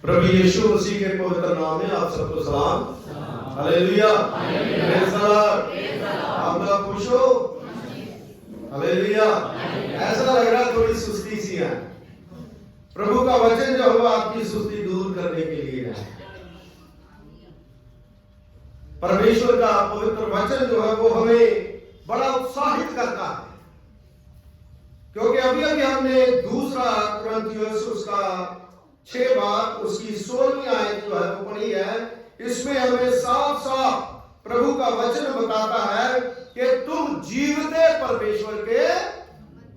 प्रभु यीशु मसीह के पवित्र नाम में आप सबको सलाम। Hallelujah, praise the Lord. आप लोग खुश हो? हालेलुया। ऐसा लग रहा थोड़ी सुस्ती सी है। प्रभु का वचन जो है आपकी सुस्ती दूर करने के लिए है। परमेश्वर का पवित्र वचन जो है वो हमें बड़ा उत्साहित करता है, क्योंकि अभी अभी हमने दूसरा कुरिन्थियों उसका 6 बार उसकी 16वीं आयत जो है वो पढ़ी है। इसमें हमें साफ साफ प्रभु का वचन बताता है कि तुम जीवते परमेश्वर के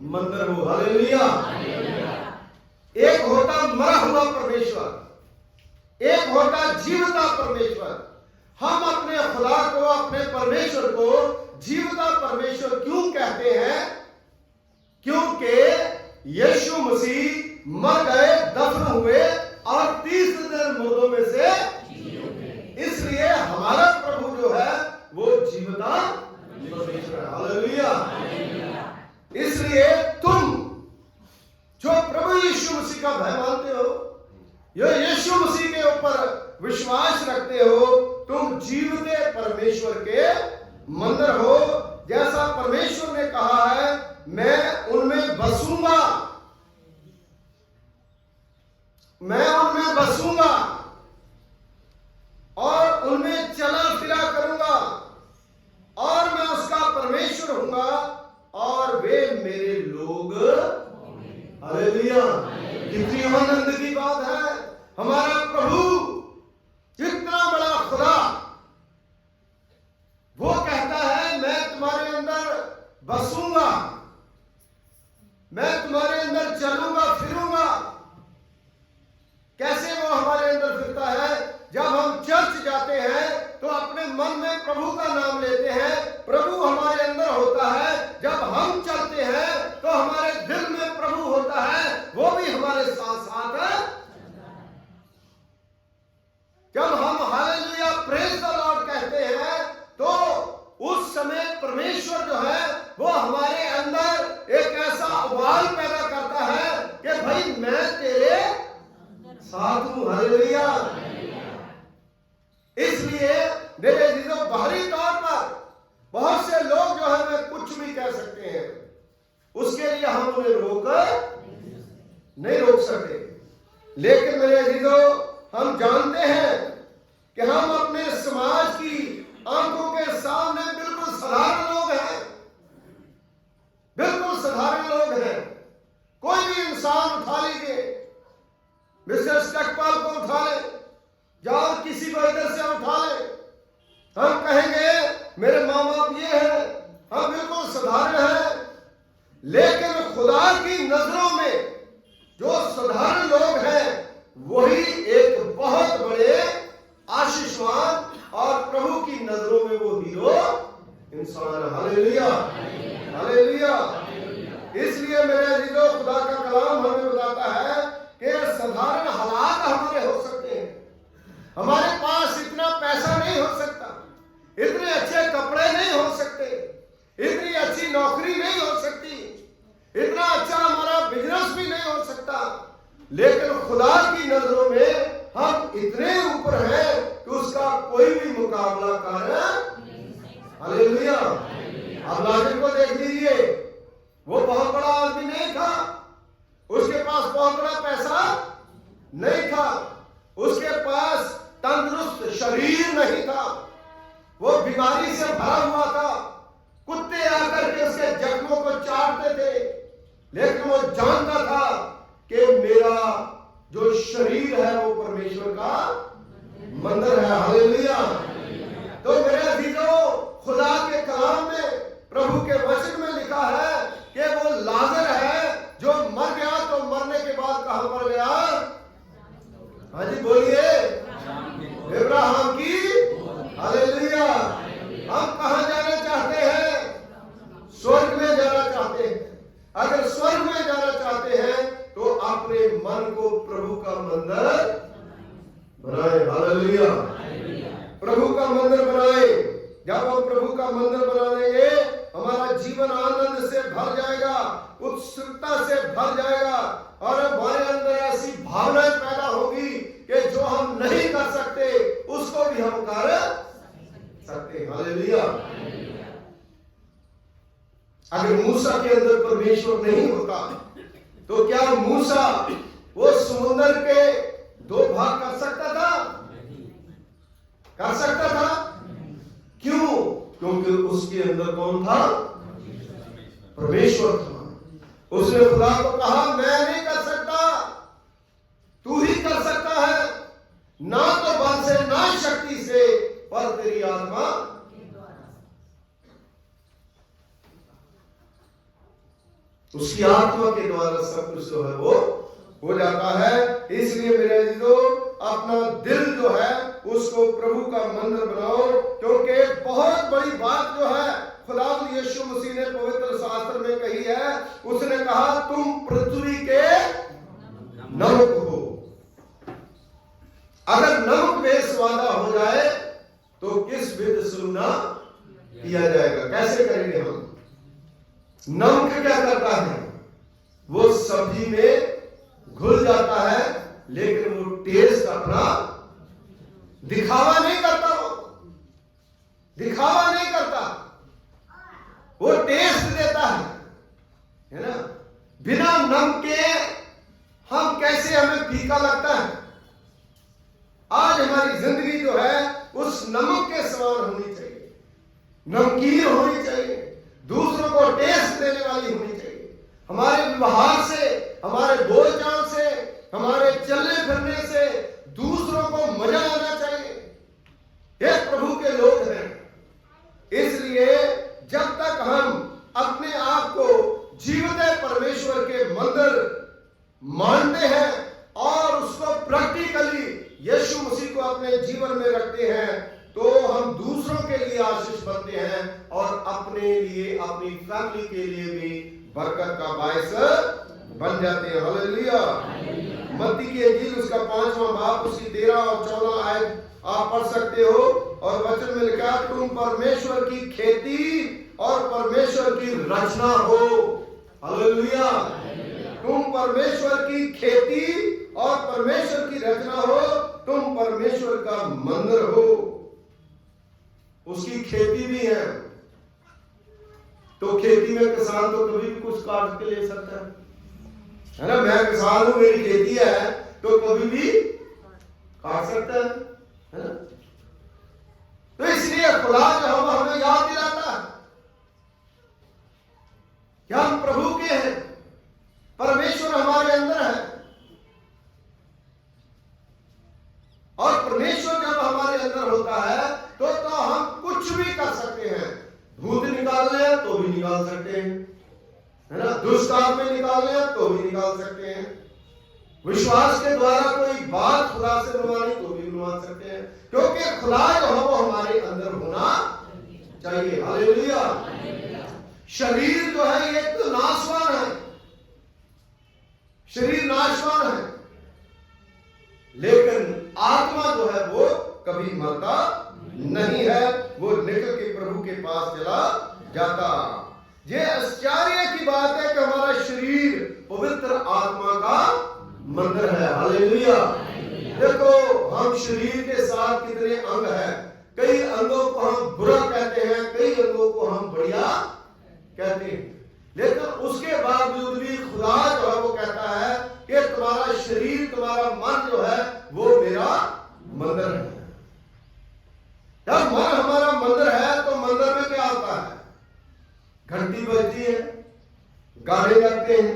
मंदिर हो। हालेलुया। एक होता मरा हुआ परमेश्वर, एक होता जीवता परमेश्वर। हम अपने खुदा को, अपने परमेश्वर को जीवता परमेश्वर क्यों कहते हैं? क्योंकि यीशु मसीह मर गए, दफन हुए और 30 दिन मुर्दों में से, इसलिए हमारा प्रभु जो है वो जीवता परमेश्वर है। हालेलुया। इसलिए तुम जो प्रभु यीशु मसीह का भय मानते हो, यो यीशु मसीह के ऊपर विश्वास रखते हो, तुम जीवते परमेश्वर के मंदिर हो। जैसा परमेश्वर ने कहा है, मैं उनमें बसूंगा, मैं उनमें बसूंगा और उनमें चला फिरा करूंगा और मैं उसका परमेश्वर हूंगा और वे मेरे लोग। हालेलुया। कितनी आनंद की बात है। हमारा प्रभु इतना बड़ा खुदा, वो कहता है मैं तुम्हारे अंदर बसूंगा, मैं तुम्हारे अंदर चलूंगा फिरूंगा। कैसे वो हमारे अंदर फिरता है? जब हम चर्च जाते हैं तो अपने मन में प्रभु का नाम लेते हैं, प्रभु हमारे अंदर होता है। जब हम चलते हैं तो हमारे दिल में प्रभु होता है, वो भी हमारे साथ साथ है। जब हम हालेलुया प्रेज़ द लॉर्ड कहते हैं तो उस समय परमेश्वर जो है वो हमारे अंदर एक ऐसा उबाल पैदा करता है कि भाई मैं तेरे साथ हूं। हालेलुया। इसलिए मेरे जीजों, बाहरी तौर पर बहुत से लोग जो है वे कुछ भी कह सकते हैं, उसके लिए हम उन्हें नहीं रोक सकते। लेकिन मेरे जीजों, हम जानते हैं कि हम अपने समाज की आंखों के सामने बिल्कुल साधारण लोग हैं, बिल्कुल साधारण लोग हैं। कोई भी इंसान उठा लीजिए, मिस्टर स्टकपाल को उठा ले, या किसी को इधर से उठा ले, हम कहेंगे मेरे माँ बाप ये है, हम बिल्कुल साधारण हैं। लेकिन खुदा की नजरों में जो साधारण लोग हैं वही एक बहुत बड़े आशीषवान और प्रभु की नजरों में वो हीरो इंसान है। Hallelujah, hallelujah. इसलिए मेरे अजीजों, खुदा का कलाम हमें बताता है कि साधारण हालात हमारे हो सकते हैं। हमारे पास इतना पैसा नहीं हो सकता, इतने अच्छे कपड़े नहीं हो सकते, इतनी अच्छी नौकरी नहीं हो सकती, इतना अच्छा हमारा बिजनेस भी नहीं हो सकता। लेकिन खुदा की नजरों में हम इतने ऊपर हैं कि उसका कोई भी मुकाबला कर। हालेलुया। अब लाजर को देख लीजिए, वो बहुत बड़ा आदमी नहीं था, उसके पास बहुत बड़ा पैसा नहीं था, उसके पास तंदुरुस्त शरीर नहीं था, वो बीमारी से भरा हुआ था, कुत्ते आकर के उसके जख्मों को चाटते थे। लेकिन वो जानता था कि मेरा जो शरीर है वो परमेश्वर का मंदिर है। हालेलुया। तो मेरे अजीजों, खुदा के कलाम में, प्रभु के वचन में लिखा है कि वो लाजर है जो मर गया, तो मरने के बाद कहां मर गया? हाँ जी बोलिए, इब्राहिम की। हालेलुया। हम कहां जाना चाहते हैं? स्वर्ग में जाना चाहते हैं। अगर स्वर्ग में जाना चाहते हैं तो अपने मन को प्रभु का मंदिर बनाए। हालेलुया। प्रभु का मंदिर बनाए। जब हम प्रभु का मंदिर बना लेंगे, हमारा जीवन आनंद से भर जाएगा, उत्सुकता से भर जाएगा और हमारे अंदर ऐसी भावनाएं पैदा होगी कि हालेलुया। अगर मूसा के अंदर परमेश्वर नहीं होता तो क्या मूसा वो समुद्र के 2 भाग कर सकता था? कर सकता था? क्यों? क्योंकि उसके अंदर कौन था? परमेश्वर था। उसने खुदा को कहा मैं नहीं कर सकता, तू ही कर सकता है, ना तो बल से ना शक्ति से, पर तेरी आत्मा। उसकी आत्मा के द्वारा सब कुछ जो है वो हो जाता है। इसलिए मेरे अजीजों, अपना दिल जो है उसको प्रभु का मंदिर बनाओ, क्योंकि बहुत बड़ी बात जो है खुदावंद यीशु मसीह ने पवित्र शास्त्र में कही है। उसने कहा तुम पृथ्वी के नमक हो। अगर नमक बेस्वादा हो जाए तो किस विध सुलूना किया जाएगा? कैसे करेंगे हम? नमक क्या करता है? वो सब्जी में घुल जाता है, लेकिन वो टेस्ट अपना दिखावा नहीं करता। वो दिखावा नहीं करता, वो टेस्ट देता है ना। बिना नमक के हम कैसे, हमें फीका लगता है। आज हमारी जिंदगी जो है उस नमक के समान होनी चाहिए, नमकीन होनी चाहिए, दूसरों को टेस्ट देने वाली होनी चाहिए। हमारे व्यवहार से, हमारे बोलचाल से, हमारे चलने फिरने से दूसरों को मजा आना चाहिए। ये प्रभु के लोग हैं। इसलिए जब तक हम अपने आप को जीवित परमेश्वर के मंदिर मानते हैं और उसको प्रैक्टिकली यीशु मसीह को अपने जीवन में रखते हैं, तो हम दूसरों के लिए आशीष बनते हैं और अपने लिए, अपनी फैमिली के लिए भी बरकत का बायस बन जाते हैं। हालेलुया। मत्ती की इंजील उसका 5वां बाब उसकी 13 और 14 आयत आप पढ़ सकते हो। और वचन में लिखा तुम परमेश्वर की खेती और परमेश्वर की रचना हो। हालेलुया। तुम परमेश्वर की खेती और परमेश्वर की रचना हो, तुम परमेश्वर का मंदिर हो। उसकी खेती भी है, तो खेती में किसान तो कभी भी कुछ काट के ले सकता है ना। मैं किसान हूं, मेरी खेती है, तो कभी भी काट सकता है ना। तो इसलिए खुदा जो हमें याद दिलाता है कि हम प्रभु के हैं, परमेश्वर हमारे अंदर है। और परमेश्वर जब हमारे अंदर होता है तो हम कुछ भी कर सकते हैं। भूत निकालने हैं तो भी निकाल सकते हैं, है ना। दुष्ट आत्मा निकालने हैं तो भी निकाल सकते हैं। विश्वास के द्वारा कोई बात खुदा से बनवानी तो भी बनवा सकते हैं, क्योंकि खुदा जो है वो हमारे अंदर होना चाहिए। हालेलुया। शरीर जो है ये तो नाशवान है, शरीर नाशवान है, लेकिन आत्मा जो है वो कभी मरता नहीं है, वो निकल के प्रभु के पास चला जाता। ये आश्चर्य की बात है कि हमारा शरीर पवित्र आत्मा का मंदिर है। हालेलुया। देखो हम शरीर के साथ कितने अंग हैं। कई अंगों को हम बुरा कहते हैं, कई अंगों को हम बढ़िया कहते हैं, लेकिन उसके बावजूद भी खुदा जो है वो कहता है कि तुम्हारा शरीर, तुम्हारा मन जो है वो मेरा मंदिर है। जब मन हमारा मंदिर है तो मंदिर में क्या होता है? घंटी बजती है, गाने गाते हैं,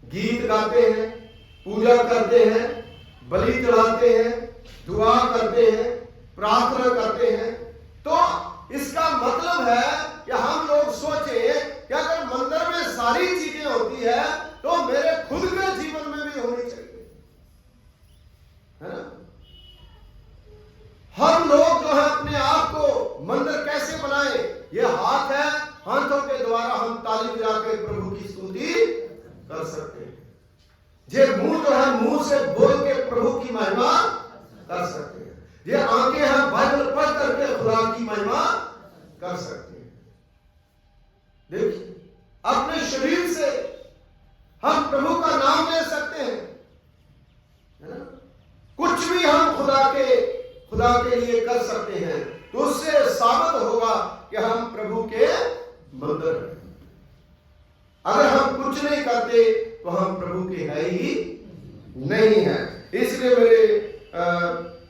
गीत गाते हैं, पूजा करते हैं, बलि चढ़ाते हैं, दुआ करते हैं, प्रार्थना करते हैं। तो इसका मतलब है कि हम लोग सोचें कि अगर मंदिर में सारी चीजें होती है तो मेरे खुद के जीवन में भी होनी चाहिए, है ना। हम लोग जो है अपने आप को मंदिर कैसे बनाए? ये हाथ है, हाथों के द्वारा हम ताली बजा के प्रभु की स्तुति कर सकते हैं। ये मुंह जो है, मुंह से बोल के प्रभु की महिमा कर सकते हैं। ये आंखें हैं, बाइबल पढ़ करके खुदा की महिमा कर सकते हैं। देखिए, अपने शरीर से हम प्रभु का नाम ले सकते हैं, है ना। कुछ भी हम खुदा के लिए कर सकते हैं। तो उससे साबित होगा कि हम प्रभु के मंदिर हैं। अगर हम कुछ नहीं करते तो हम प्रभु के है ही नहीं है। इसलिए मेरे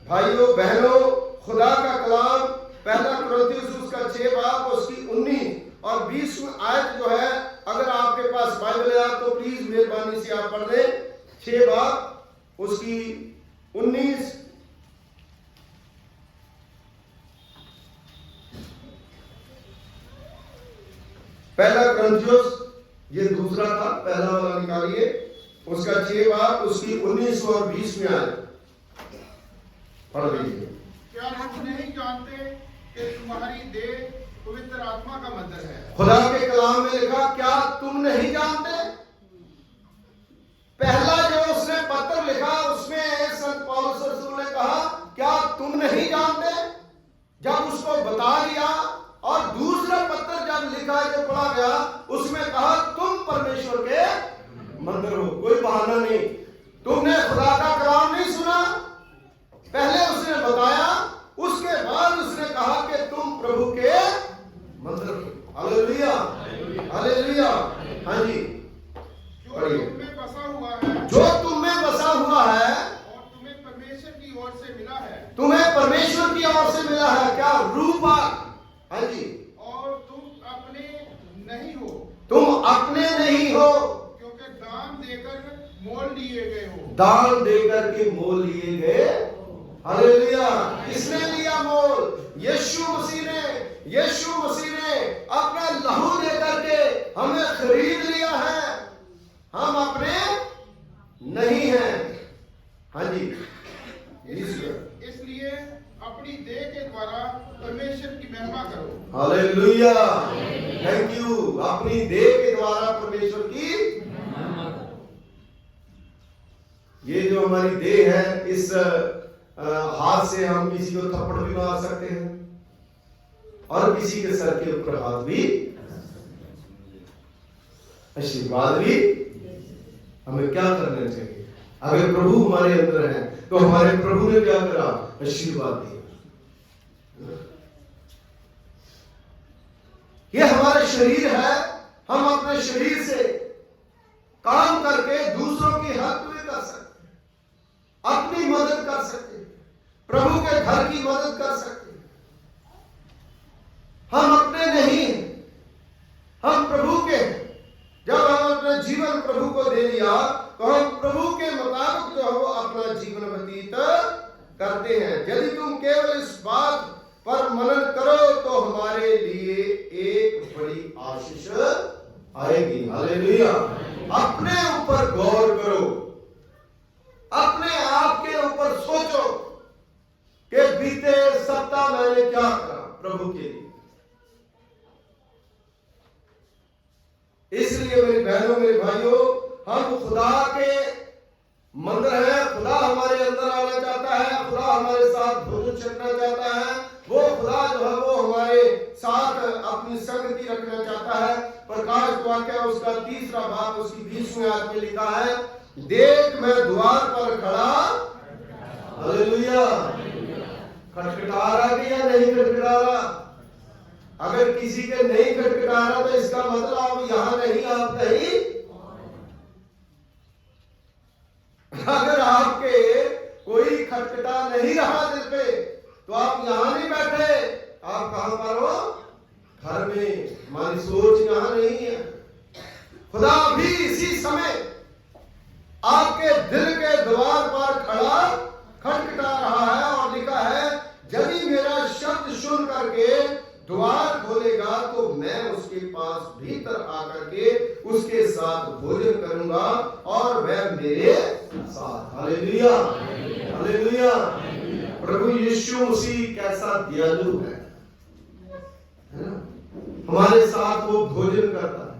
भाइयों बहनों, खुदा का कलाम पहला कुरिन्थियों उसका 6 बाब उसकी 19 और 20 आयत जो है, अगर आपके पास बाइबल है तो प्लीज मेहरबानी से आप पढ़ लें। 6 बाब उसकी 19 पहला कुरिन्थियों, ये दूसरा था, पहला वाला निकालिए, उसका 6 बाब उसकी 19 और 20 में आए, पढ़ लीजिए। क्या हम नहीं जानते कि तुम्हारी देह पवित्र आत्मा का मंदिर है? खुदा के कलाम में लिखा, क्या तुम नहीं जानते? पहला जो उसने पत्र लिखा उसमें संत पौलुस रसूल ने कहा, क्या तुम नहीं जानते? जब उसको बता दिया, और दूसरा पत्र जब लिखा है जो पढ़ा गया उसमें कहा तुम परमेश्वर के मंदिर हो। कोई बहाना नहीं। तुमने खुदा का कलाम नहीं सुना, पहले उसने बताया, उसके बाद उसने कहा कि तुम प्रभु के मंदिर हो। Hallelujah, hallelujah. हाँ जी, जो तुम में बसा हुआ है, जो तुम में बसा हुआ है और तुम्हें परमेश्वर की ओर से मिला है, तुम्हें परमेश्वर की ओर से मिला है। क्या रूपा? हाँ जी, और तुम अपने नहीं हो, तुम अपने नहीं हो, क्योंकि दान देकर मोल लिए गए हो। दान देकर के मोल लिए गए। हालेलुया। किसने लिया मोल? यीशु मसीह ने। यीशु मसीह ने अपना लहू देकर के हमें खरीद लिया है। हम अपने नहीं हैं। हाँ जी, इसलिए अपनी देह के द्वारा परमेश्वर की महिमा करो। Hallelujah, thank you. अपनी देह के द्वारा परमेश्वर की, ये जो हमारी देह है, इस हाथ से हम किसी को थप्पड़ भी मार सकते हैं और किसी के सर के ऊपर हाथ भी, आशीर्वाद भी। हमें क्या करना चाहिए? अगर प्रभु हमारे अंदर है तो हमारे प्रभु ने क्या करा? आशीर्वाद दिया। ये हमारा शरीर है, हम अपने शरीर से काम करके दूसरों की हेल्प भी कर सकते हैं, अपनी मदद कर सकते हैं, प्रभु के घर की मदद कर सकते हैं। हम अपने नहीं हैं, हम प्रभु के हैं। जब हम अपना जीवन प्रभु को दे दिया तो हम प्रभु के मुताबिक जो है वो अपना जीवन व्यतीत करते हैं। यदि तुम केवल इस बात पर मनन करो तो हमारे लिए एक बड़ी आशीष आएगी। हालेलुया। अपने ऊपर गौर करो, अपने आप के ऊपर सोचो कि बीते सप्ताह मैंने क्या करा प्रभु के लिए। इसलिए मेरी बहनों, मेरे भाइयों, हम खुदा के मंदिर हैं। खुदा हमारे अंदर आना चाहता है, खुदा हमारे साथ भोजन छकना चाहता है। वो खुदा जो है वो हमारे साथ अपनी संगति रखना चाहता है। प्रकाश वाक्य उसका 3 बाब उसकी 20वीं आयत में लिखा है, देख मैं द्वार पर खड़ा, हालेलुया, खटखटा रहा कि या नहीं खटखटा रहा? अगर किसी के नहीं खटखटा रहा तो इसका मतलब आप यहां नहीं, आप कहीं। अगर आपके कोई खटखटा नहीं रहा दिल पे तो आप यहां नहीं बैठे, आप कहां पर हो? घर में। हमारी सोच यहां नहीं है। खुदा भी इसी समय आपके दिल के द्वार पर खड़ा खटखटा रहा है और लिखा है, यदि मेरा शब्द सुन करके द्वार खोलेगा तो मैं उसके पास भीतर आकर के उसके साथ भोजन करूंगा और वह मेरे साथ। Hallelujah, hallelujah. प्रभु यीशु मसीह कैसा दयालु है ना? हमारे साथ वो भोजन करता है,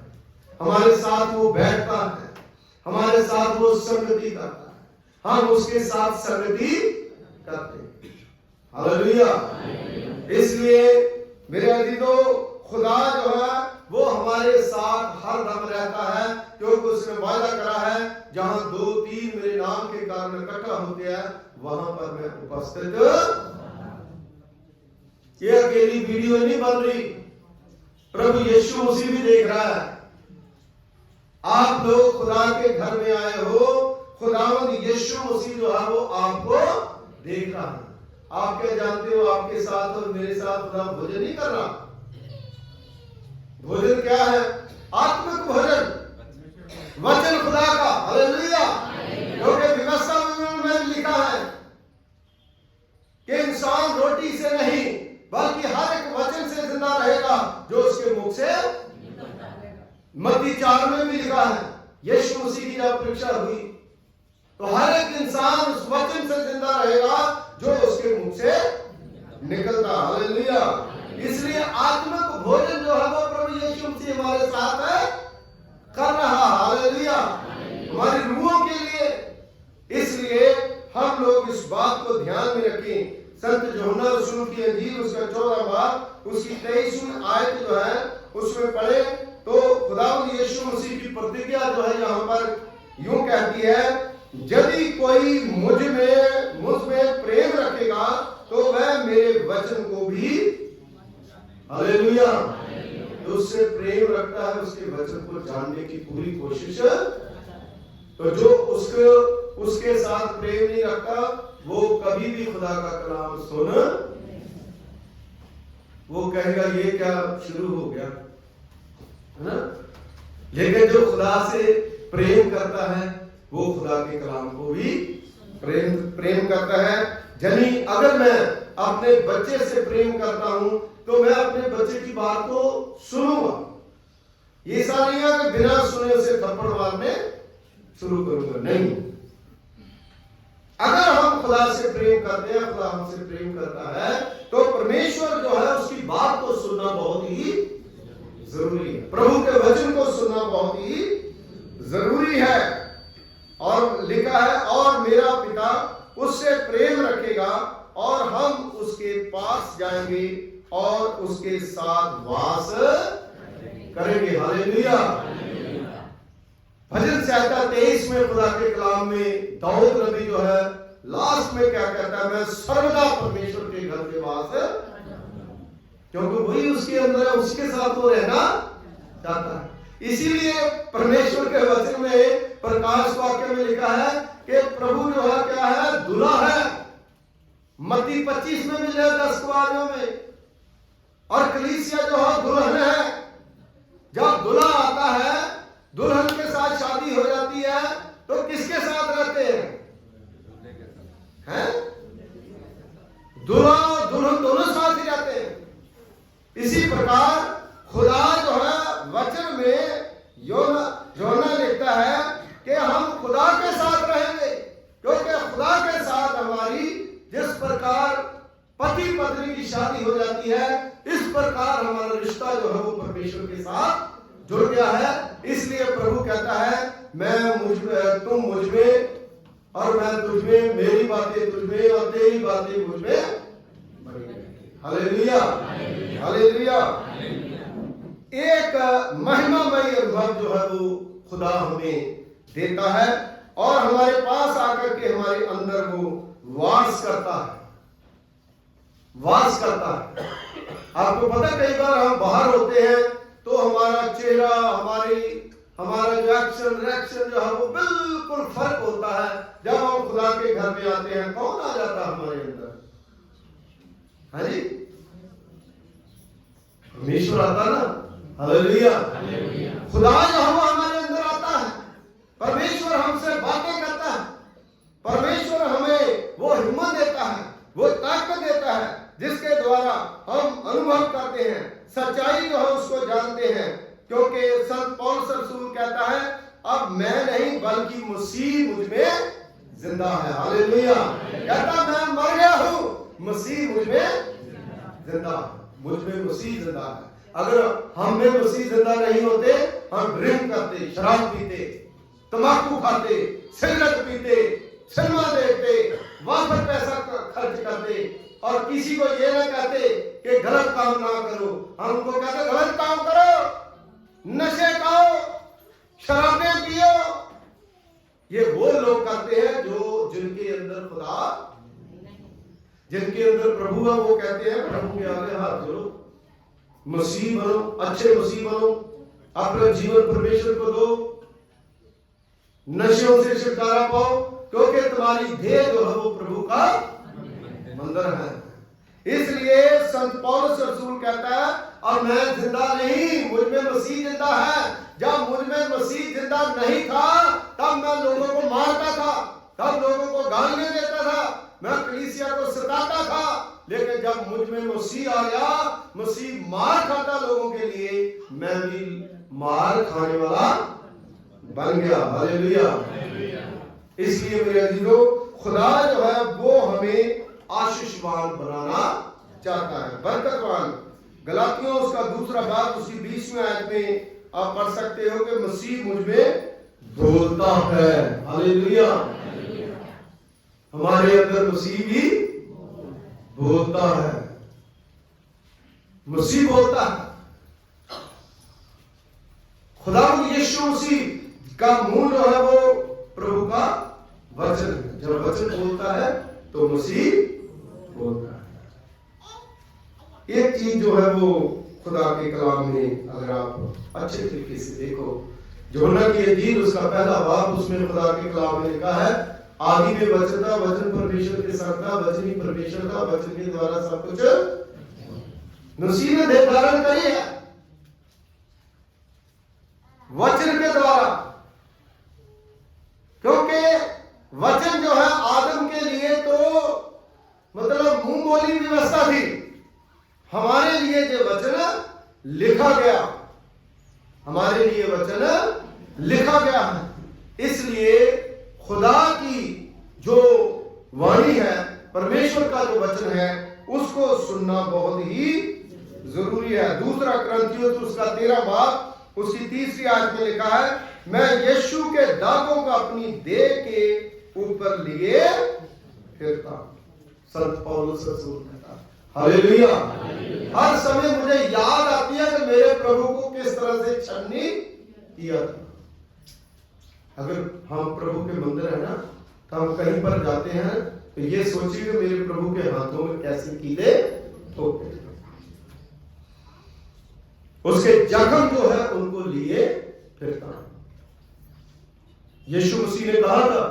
हमारे साथ वो बैठता है, हमारे साथ वो संगति करता है, हम उसके साथ संगति करते हैं। हालेलुया। इसलिए मेरे अजीजों, खुदा जो है वो हमारे साथ हर दम रहता है, क्योंकि उसने वादा करा है, जहां 2-3 मेरे नाम के कारण इकट्ठा होते हैं वहां पर मैं उपस्थित। ये अकेली वीडियो नहीं बन रही, प्रभु यीशु मसीह भी देख रहा है। आप लोग खुदा के घर में आए हो, खुदावंद यीशु मसीह जो है वो आपको देख रहा है। आप क्या जानते हो, आपके साथ और मेरे साथ खुदा भोजन नहीं कर रहा। भोजन क्या है? आत्मिक भोजन, वचन खुदा का। हालेलुया। क्योंकि व्यवस्था में लिखा है कि इंसान रोटी से नहीं बल्कि हर एक वचन से जिंदा रहेगा जो उसके मुख से। मत्ती 4 में भी लिखा है, यीशु मसीह की जब परीक्षा हुई तो हर एक इंसान उस वचन से जिंदा रहेगा जो उसके मुख से निकलता। हालेलुया। इसलिए आत्मिक भोजन जो है वो प्रभु यीशु मसीह हमारे साथ है कर रहा। हालेलुया। हमारी रूहों के लिए। इसलिए हम लोग इस बात को ध्यान में रखें। संत यूहन्ना रसूल की इंजील उसका 14 बाब उसकी 23वीं आयत जो है उसमें पढ़े तो खुदावंद यीशु मसीह की प्रतिज्ञा जो है यहाँ पर यूं कहती है, यदि कोई मुझ में प्रेम रखेगा तो वह मेरे वचन को भी। हालेलुया। तो उससे प्रेम रखता है, उसके वचन को जानने की पूरी कोशिश। तो जो उसके साथ प्रेम नहीं रखता वो कभी भी खुदा का कलाम सुन, वो कहेगा ये क्या शुरू हो गया है ना। लेकिन जो खुदा से प्रेम करता है वो खुदा के कलाम को भी प्रेम करता है। यानी अगर मैं अपने बच्चे से प्रेम करता हूं तो मैं अपने बच्चे की बात को सुनूंगा। ये ऐसा नहीं है कि बिना सुने उसे थप्पड़ मारने शुरू करूंगा, नहीं। अगर हम खुदा से प्रेम करते हैं, खुदा हमसे प्रेम करता है, तो परमेश्वर जो है उसकी बात को सुनना बहुत ही जरूरी है। प्रभु के वचन को सुनना बहुत ही जरूरी है। और लिखा है, और मेरा पिता उससे प्रेम रखेगा और हम उसके पास जाएंगे और उसके साथ वास करेंगे। हालेलुया। भजन संहिता 23 में खुदा के कलाम में दाऊद नबी जो है लास्ट में क्या कहता है, मैं सर्वदा परमेश्वर के घर के वास, क्योंकि वही उसके अंदर है, उसके साथ वो रहना चाहता है। इसीलिए परमेश्वर के वचन में प्रकाश वाक्य में लिखा है कि प्रभु जो है क्या है, दूल्हा है। मत्ती 25 में मिले 10 कुआरियों में, और कलीसिया जो है दुल्हन है। जब दूल्हा आता है, दुल्हन के साथ शादी हो जाती है, तो किसके साथ रहते हैं? दूल्हा और दुल्हन दोनों साथ ही रहते हैं। इसी प्रकार खुदा जो है वचन में योना लिखता है कि हम खुदा के साथ रहेंगे, क्योंकि खुदा के साथ हमारी जिस प्रकार पति पत्नी की शादी हो जाती है, इस प्रकार हमारा रिश्ता जो है वो परमेश्वर के साथ जुड़ गया है। इसलिए प्रभु कहता है, तुम मुझ में और मैं तुझ में, मेरी बातें तुझ में और तेरी बातें मुझ में। हालेलुया। हालेलुया। एक महिमामय अनुभव जो है वो खुदा हमें देता है और हमारे पास आकर के हमारे अंदर वो वास करता है। आपको पता, कई बार हम बाहर होते हैं तो हमारा चेहरा, हमारा जो एक्शन रिएक्शन जो है वो बिल्कुल फर्क होता है। जब हम खुदा के घर में आते हैं, कौन आ जाता है हमारे अंदर? हाँ जी, परमेश्वर आता ना। हालेलुया। खुदा जो है वो हमारे अंदर आता है। परमेश्वर हमसे बातें करता है। परमेश्वर हमें वो हिम्मत देता है, वो ताकत देता है जिसके द्वारा हम अनुभव करते हैं, सच्चाई जो है उसको जानते हैं। क्योंकि संत पौलुस रसूल कहता है, अब मैं नहीं बल्कि मसीह मुझ में जिंदा है। हालेलुया। कहता मैं मर गया हूं, मसीह मुझ में जिंदा है। मुझ में मसीह जिंदा है। अगर हम में मसीह जिंदा नहीं होते, हम ड्रिंक करते, शराब पीते, तंबाकू खाते, सिगरेट पीते, सिनेमा देखते, वहां पर पैसा खर्च करते और किसी को ये ना कहते कि गलत काम ना करो। हम उनको कहते गलत काम करो, नशे खाओ, शराबें पियो। ये वो लोग करते हैं जो जिनके अंदर खुदा जिनके अंदर प्रभु है वो कहते हैं प्रभु के आगे हाथ जोड़ो, मसीह बनो, अच्छे मसीह बनो, अपना जीवन परमेश्वर को दो, नशों से छुटकारा पाओ, क्योंकि तुम्हारी देह जो है वो प्रभु का मंदिर है। इसलिए संत पौलुस रसूल कहता है, और मैं जिंदा नहीं, मुझ में मसीह जिंदा है। जब मुझ में मसीह जिंदा नहीं था तब मैं लोगों को मारता था, तब लोगों को गालियां देता था, मैं कलीसिया को सताता था। लेकिन जब मुझ में मसीह आया, मसीह मार खाता लोगों के लिए, मैं भी मार खाने वाला बन गया। हालेलुया। इसलिए मेरे अजीजों, खुदा जो है वो हमें आशीषवान बनाना चाहता है, बरकतवान। गलातियों उसका दूसरा बाब उसकी 20वीं आयत में आप पढ़ सकते हो कि मसीह मुझ में बोलता है। हालेलुया। हमारे अंदर मसीह भी बोलता है, मसीह बोलता है। खुदा यीशु मसीह का मूल जो है वो प्रभु का वचन है। जब वचन बोलता है तो मसीह बोलता है। एक चीज जो है वो खुदा के कलाम में अगर आप अच्छे तरीके से देखो, यूहन्ना की इंजील उसका पहला बाब, उसमें खुदा के कलाम में लिखा है, आदि में वचन था, वचन परमेश्वर के साथ था, वचन ही परमेश्वर था, वचन के द्वारा सब कुछ मसीह ने देह धारण करी है। वचन के द्वारा, क्योंकि वचन जो है आदम के लिए तो मतलब मुंह बोली व्यवस्था थी, हमारे लिए जो वचन लिखा गया, हमारे लिए वचन लिखा गया है। इसलिए खुदा की जो वाणी है, परमेश्वर का जो वचन है, उसको सुनना बहुत ही जरूरी है। दूसरा क्रंथियों उसका 13 बाब उसकी 3री आयत में लिखा है, मैं यीशु के दागों का अपनी देह के ऊपर लिए फिरता। संत पौलुस रसूल कहता है, हालेलुया। हर समय मुझे याद आती है कि मेरे प्रभु को किस तरह से छन्नी किया था। अगर हम प्रभु के मंदिर है ना, तो हम कहीं पर जाते हैं तो ये सोचिए मेरे प्रभु के हाथों में कैसे कीड़े ठोके, उसके जख्म जो है उनको लिए फिरता। यीशु मसीह ने कहा था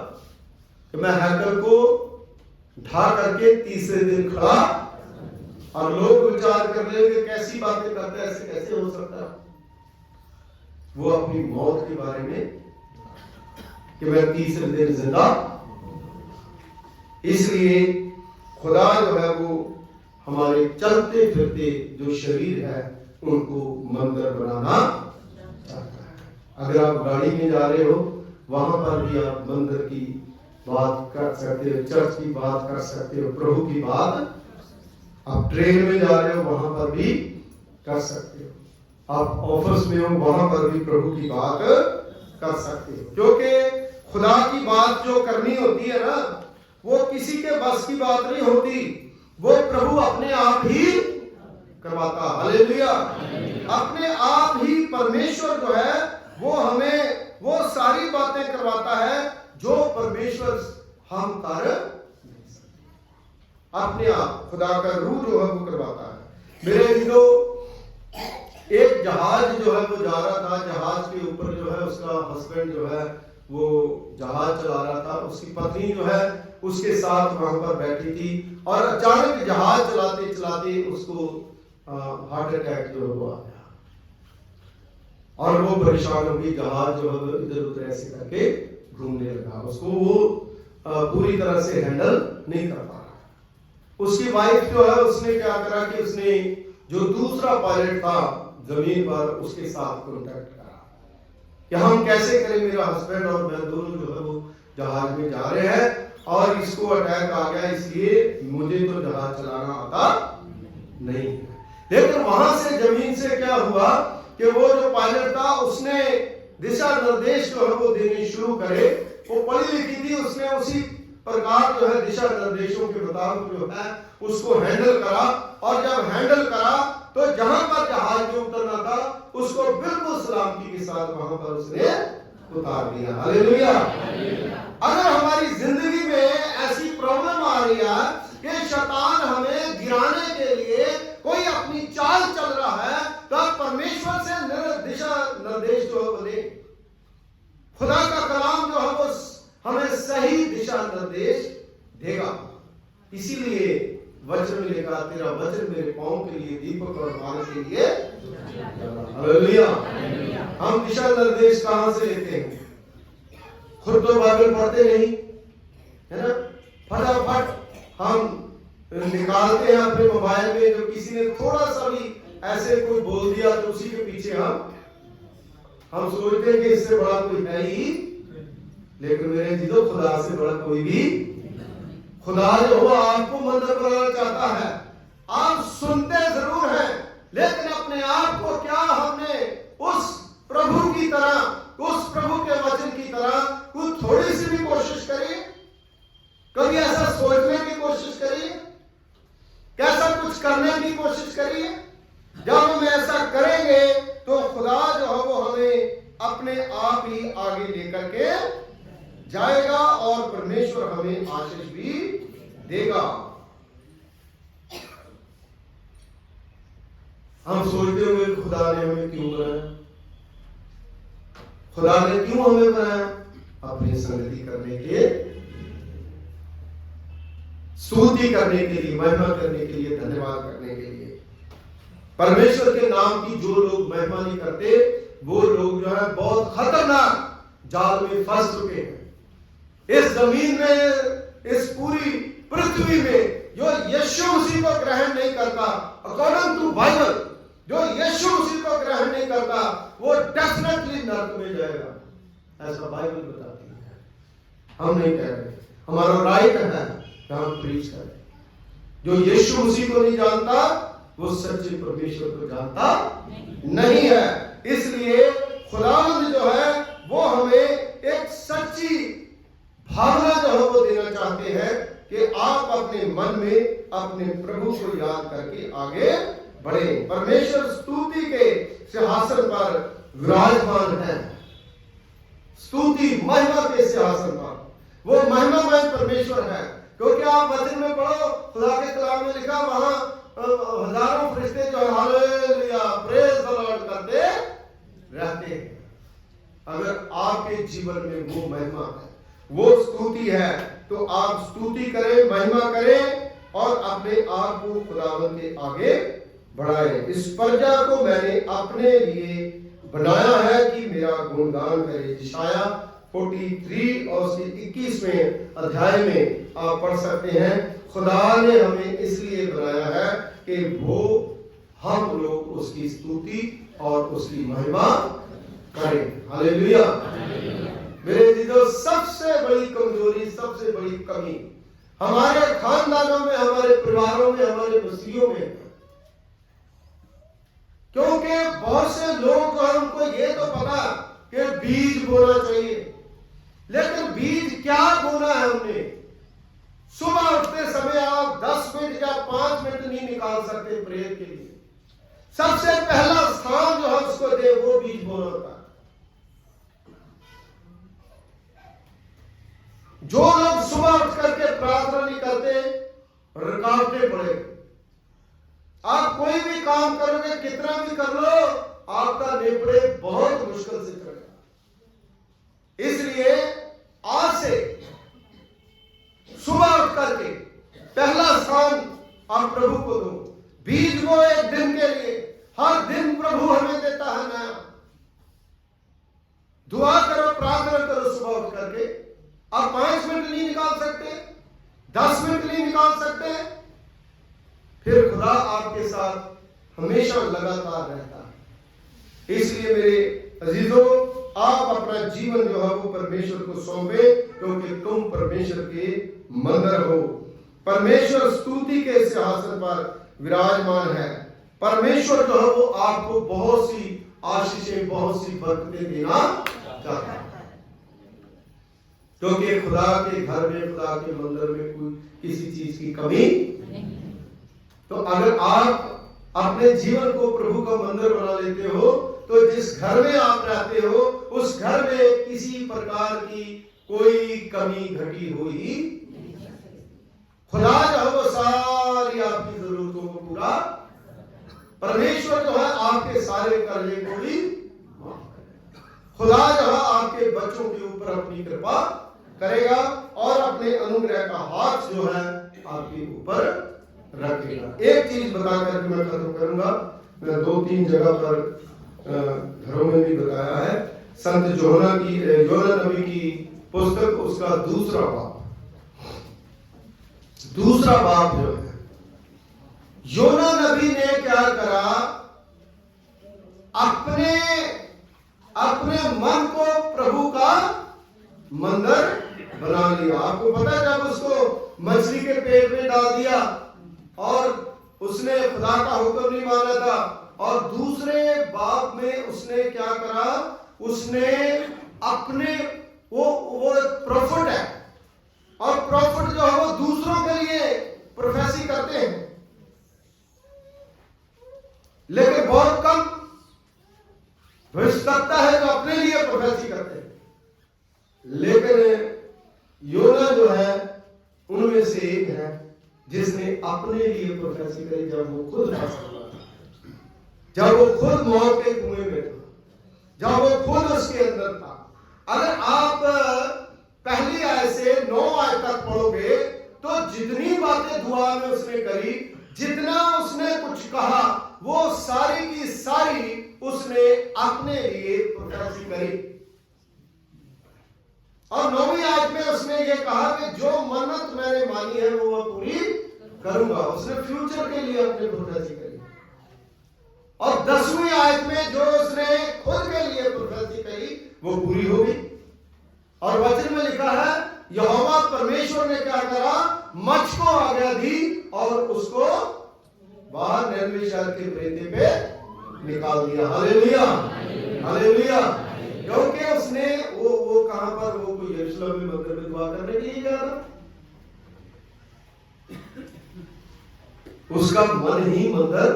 कि मैं हैकल को ढा करके तीसरे दिन खड़ा, और लोग विचार कर रहे हैं कैसी बातें करते हैं, ऐसे कैसे हो सकता है। वो अपनी मौत के बारे में कि मैं तीसरे दिन जिंदा। इसलिए खुदा जो है वो हमारे चलते फिरते जो शरीर है उनको मंदिर बनाना चाहता है। अगर आप गाड़ी में जा रहे हो, वहां पर भी आप मंदिर की बात कर सकते हो, चर्च की बात कर सकते हो, प्रभु की बात। आप ट्रेन में जा रहे हो, वहां पर भी कर सकते हो। आप ऑफिस में हो, वहां पर भी प्रभु की बात कर सकते हो। क्योंकि खुदा की बात जो करनी होती है ना, वो किसी के बस की बात नहीं होती, वो प्रभु अपने आप ही करवाता। हालेलुया। अपने आप ही परमेश्वर जो है वो हमें वो सारी बातें करवाता है जो परमेश्वर हम कर नहीं सकते। अपने आप खुदा का रूह जो है वो करवाता है। मेरे जो एक जहाज जो है वो जा रहा था, जहाज के ऊपर जो है उसका हस्बैंड जो है वो जहाज चला रहा था, उसकी पत्नी जो है उसके साथ वहां पर बैठी थी, और अचानक जहाज चलाते चलाते उसको हार्ट अटैक जो हुआ और वो परेशान हो गई। जहाज जो है इधर उधर ऐसे करके घूमने लगा, उसको वो पूरी तरह से हैंडल नहीं कर पा रहा। उसकी वाइफ जो है उसने क्या करा कि उसने जो दूसरा पायलट था जमीन पर, उसके साथ कांटेक्ट करा कि हम कैसे करें, मेरा हस्बैंड और मैं दोनों जो है वो जहाज में जा रहे हैं और इसको अटैक आ गया, इसलिए मुझे तो जहाज चलाना आता नहीं है। लेकिन वहां से जमीन से क्या हुआ कि वो जो पायलट था उसने दिशा निर्देश जो है वो देने शुरू करे। वो पढ़ी लिखी थी, उसने उसी प्रकार जो है दिशा निर्देशों के मुताबिक जो है उसको हैंडल करा, और जब हैंडल करा तो जहां पर जहाज में उतरना था उसको बिल्कुल सलामती के साथ वहां पर उसने उतार दिया। हालेलुया। अगर हमारी जिंदगी में ऐसी प्रॉब्लम आ रही है कि शैतान खुदा का कलाम जो है वो हमें सही दिशा निर्देश देगा। इसीलिए वचन में लिखा, तेरा वचन मेरे पांव के लिए दीपक और मार्ग के लिए। हालेलुया। हम दिशा निर्देश कहां से लेते हैं? खुद तो बाइबल पढ़ते नहीं है ना, फटाफट हम निकालते हैं अपने मोबाइल में, जो किसी ने थोड़ा सा भी ऐसे कोई बोल दिया तो उसी के पीछे हम सोचते हैं कि इससे बड़ा कोई है ही। लेकिन मेरे जीजो, खुदा से बड़ा कोई भी, खुदा जो हो आपको मंदिर बनाना चाहता है। आप सुनते जरूर हैं, लेकिन अपने आप को क्या हमने उस प्रभु की तरह, उस प्रभु के वचन की तरह कुछ थोड़ी सी भी कोशिश करिए? कभी ऐसा सोचने की कोशिश करिए, कैसा कुछ करने की कोशिश करिए। जब हम ऐसा करेंगे तो खुदा जो है वो हमें अपने आप ही आगे लेकर के जाएगा और परमेश्वर हमें आशीष भी देगा। हम सोचते होंगे खुदा ने हमें क्यों बनाया? खुदा ने क्यों हमें बनाया? अपनी संगति करने के, स्तुति करने के लिए, महिमा करने के लिए, धन्यवाद करने के लिए। परमेश्वर के नाम की जो लोग महिमा नहीं करते, वो लोग जो है बहुत खतरनाक जाल में फंस चुके हैं। इस जमीन में, इस पूरी पृथ्वी में जो यीशु मसीह को ग्रहण नहीं करता, अकॉर्डिंग टू बाइबल, जो यीशु मसीह को ग्रहण नहीं करता, वो डेफिनेटली नरक में जाएगा। ऐसा बाइबल बताती है, हम नहीं कह रहे। हमारा राइट है कि हम प्रीच करें। जो यीशु मसीह को नहीं जानता, वो सच्चे परमेश्वर को जानता नहीं है। इसलिए खुदावंद जो है वो हमें एक सच्ची भावना जो है वो देना चाहते हैं कि आप अपने मन में अपने प्रभु को याद करके आगे बढ़े। परमेश्वर स्तुति के सिंहासन पर विराजमान है, स्तुति महिमा के सिंहासन पर। वो महिमामय परमेश्वर है, क्योंकि आप वचन में पढ़ो, खुदा के कलाम में लिखा, वहां हजारों फरिश्ते जो हालेलुया प्रेज द लॉर्ड करते रहते हैं। अगर आपके जीवन में वो महिमा है, वो स्तुति है, तो आप स्तुति करें, महिमा करें और अपने आप को खुदावंद के आगे बढ़ाएं। इस प्रजा को मैंने अपने लिए बनाया है कि मेरा गुणगान करे। यशाया 43 और 21वें अध्याय में आप पढ़ सकते हैं। खुदा ने हमें इसलिए बनाया है कि वो हम लोग उसकी स्तुति और उसकी महिमा करें। हालेलुया। मेरे जीजो, सबसे बड़ी कमजोरी, सबसे बड़ी कमी हमारे खानदानों में, हमारे परिवारों में, हमारे बस्तियों में, क्योंकि बहुत से लोग जो हमको ये तो पता कि बीज बोना चाहिए, लेकिन बीज क्या बोना है हमने? सुबह उठते समय आप 10 मिनट या 5 मिनट नहीं निकाल सकते प्रेयर के लिए। सबसे पहला स्थान जो हम उसको दे, वो बीज बोना होता है। जो लोग सुबह उठ करके प्रार्थना नहीं करते, रुकावटें पड़ेगी। आप कोई भी काम करोगे, कितना भी कर लो, आपका निपड़े बहुत मुश्किल से करेगा। इसलिए आज से सुबह उठ करके पहला स्थान आप प्रभु को दो। बीज को एक दिन के लिए, हर दिन प्रभु हमें देता है नया। दुआ करो, प्रार्थना करो सुबह उठ करके। आप 5 मिनट नहीं निकाल सकते, 10 मिनट नहीं निकाल सकते, फिर खुदा आपके साथ हमेशा लगातार रहता है। इसलिए मेरे अजीजों, आप अपना जीवन जो है वो परमेश्वर को सौंपे, क्योंकि तुम परमेश्वर के मंदिर हो। परमेश्वर स्तुति के सिंहासन पर विराजमान है। परमेश्वर जो है वो आपको बहुत सी आशीषें, बहुत सी बरकतें देना चाहता है, क्योंकि खुदा के घर में, खुदा के मंदिर में कोई किसी चीज की कमी नहीं। तो अगर आप अपने जीवन को प्रभु का मंदिर बना लेते हो, तो जिस घर में आप रहते हो, उस घर में किसी प्रकार की कोई कमी घटी हुई, खुदा जो है वो सारी आपकी जरूरतों को पूरा, परमेश्वर जो है आपके सारे कर्जे को भी, खुदा जो है आपके बच्चों के ऊपर अपनी कृपा करेगा और अपने अनुग्रह का हाथ जो है आपके ऊपर रखेगा। एक चीज बता करके मैं खत्म करूंगा। मैं 2-3 जगह पर घरों में भी बताया है। संत योना नबी की पुस्तक, उसका दूसरा बाब जो है, योना नबी ने क्या करा, अपने मन को प्रभु का मंदिर बना लिया। आपको पता है, जब उसको मछली के पेट में डाल दिया और उसने खुदा का हुक्म नहीं माना था, और दूसरे बाब में उसने क्या करा, उसने अपने वो प्रॉफिट है, और प्रॉफिट जो है वो दूसरों के लिए प्रोफेसी करते हैं, लेकिन बहुत कम भ्रष्टता है जो अपने लिए प्रोफेसी करते हैं। लेकिन योना जो है उनमें से एक है जिसने अपने लिए प्रोफेसी करी, जब वो खुद मौत के कुएं में था, जब वो खुद उसके अंदर था। अगर आप पहली आयत से 9 आयत तक पढ़ोगे तो जितनी बातें दुआ में उसने करी, जितना उसने कुछ कहा, वो सारी की सारी उसने अपने लिए प्रोफेसी करी। और 9वीं आयत में उसने ये कहा कि जो मन्नत मैंने मानी है वो पूरी करूंगा। उसने फ्यूचर के लिए अपनी प्रोफेसी करी। और 10वीं आयत में जो उसने खुद के लिए प्रोफेसी करी वो पूरी होगी। और वचन में लिखा है, यहोवा परमेश्वर ने क्या करा, मच्छ को आज्ञा दी और उसको बाहर निनवे शहर के रेते पे निकाल दिया। Hallelujah, hallelujah. क्योंकि उसने वो कहां पर, वो कोई यरूशलेम में मंदिर में दुआ करने के लिए गया था, उसका मन ही मंदिर,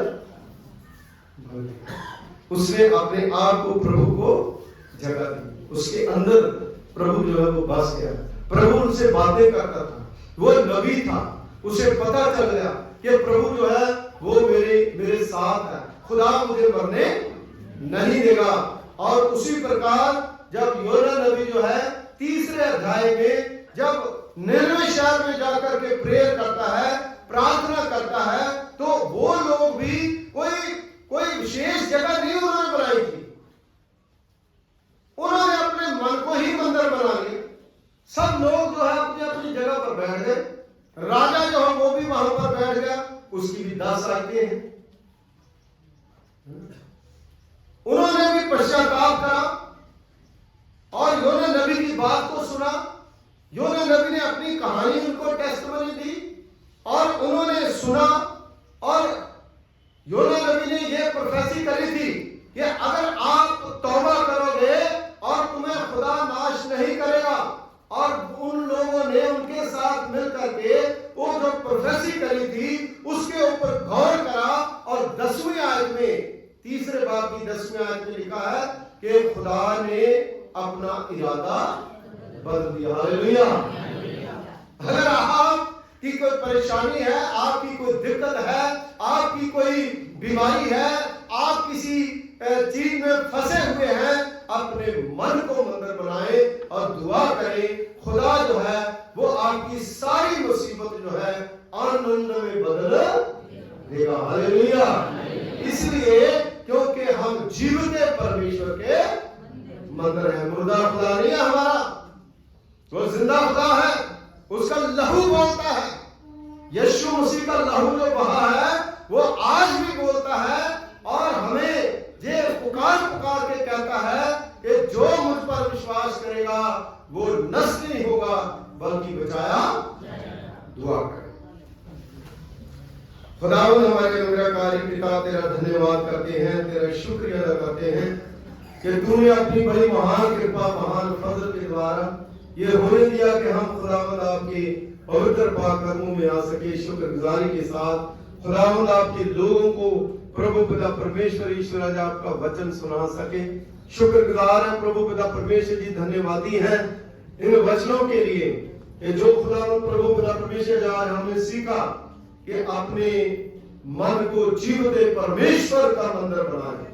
उसने अपने आप को प्रभु को जगह दी, उसके अंदर प्रभु जो है वो बस गया। प्रभु उनसे बातें करता था, वो नबी था, उसे पता चल गया कि प्रभु जो है वो मेरे साथ है, खुदा मुझे मरने नहीं देगा। और उसी प्रकार जब योना नबी जो है 3रे अध्याय में जब निनवे शहर में जाकर के प्रेयर करता है, प्रार्थना करता है, तो वो लोग भी कोई विशेष जगह नहीं उन्होंने बनाई थी, उन्होंने अपने मन को ही मंदिर बना लिया। सब लोग जो है अपनी अपनी जगह पर बैठ गए, राजा जो है वो भी वहां पर बैठ गया, उसकी भी 10 आयतें हैं। उन्होंने भी पश्चाताप करा और योना नबी की बात को सुना। योना नबी ने अपनी कहानी उनको टेस्टमनी दी और उन्होंने सुना। और योना नबी ने यह प्रोफेसी करी थी कि अगर आप तौबा करोगे और तुम्हें खुदा नाश नहीं करेगा। और उन लोगों ने उनके साथ मिलकर के वो जो प्रोफेसी करी थी उसके ऊपर गौर करा। और 10वीं आयत में, 3रे बाब की 10वीं आयत में लिखा है कि खुदा ने अपना इरादा बदल दिया। हालेलुया। अगर आपकी कोई परेशानी है, आपकी कोई दिक्कत है, आपकी कोई बीमारी है, आप किसी चीज में फंसे हुए हैं, अपने मन को मंदिर बनाए और दुआ करें। खुदा जो है वो आपकी सारी मुसीबत जो है आनंद में बदल देगा। हालेलुया। इसलिए क्योंकि हम जीवते परमेश्वर के मंदिर है, मुर्दा खुदा नहीं है हमारा, वो जिंदा खुदा है। उसका लहू बोलता है, यीशु मसीह का लहू जो बहा है वो आज भी बोलता है। और हमें ये पुकार के कहता है कि जो मुझ पर विश्वास करेगा वो नष्ट नहीं होगा बल्कि बचाया दुआ करे। खुदावंद हमारे अनुग्रहकारी पिता, तेरा धन्यवाद करते हैं, तेरा शुक्रिया अदा करते हैं कि तूने अपनी बड़ी महान कृपा, महान फजल के द्वारा ये होने दिया कि हम खुदावंद आपके पवित्र पाक कदमों में आ सके। शुक्रगुजारी के साथ खुदावंद आपके लोगों को प्रभु पिता परमेश्वर ईश्वर आज आपका वचन सुना सके। शुक्रगुजार है प्रभु पिता परमेश्वर जी, धन्यवादी हैं इन वचनों के लिए कि जो खुदावंद प्रभु पिता परमेश्वर आज हमने सीखा कि अपने मन को जीवते परमेश्वर का मंदिर बनाए,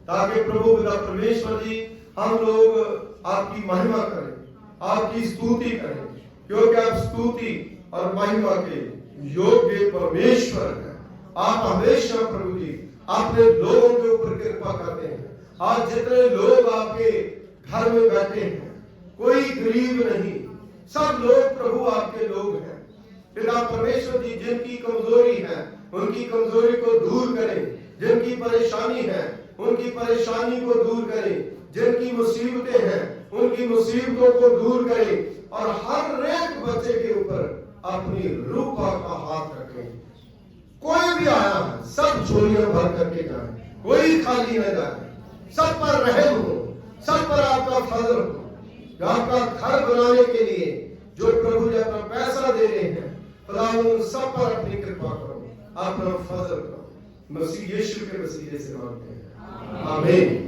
ताकि प्रभु पिता परमेश्वर जी हम लोग आपकी महिमा करें, आपकी स्तुति करें, क्योंकि आप स्तुति और महिमा के योग्य परमेश्वर हैं। आप हमेशा प्रभु जी अपने लोगों के ऊपर कृपा करते हैं। आज जितने लोग आपके घर में बैठे हैं, कोई गरीब नहीं, सब लोग प्रभु आपके लोग हैं। पिता परमेश्वर जी जिनकी कमजोरी है उनकी कमजोरी को दूर करें, जिनकी परेशानी है उनकी परेशानी को दूर करें, जिनकी मुसीबतें हैं उनकी मुसीबतों को दूर करें और हर एक बच्चे के ऊपर अपनी रूपा का हाथ रखें। कोई भी आया है सब झोलियां भर करके जाए, कोई खाली न जाए, सब पर रहम हो, सब पर आपका फजल हो। आपका घर बनाने के लिए जो प्रभु जी अपना पैसा दे रहे हैं, खुदा उन सब पर अपनी कृपा करो, अपना फजल करो। मसीह यीशु के वसीले से मांगते हैं, आमीन।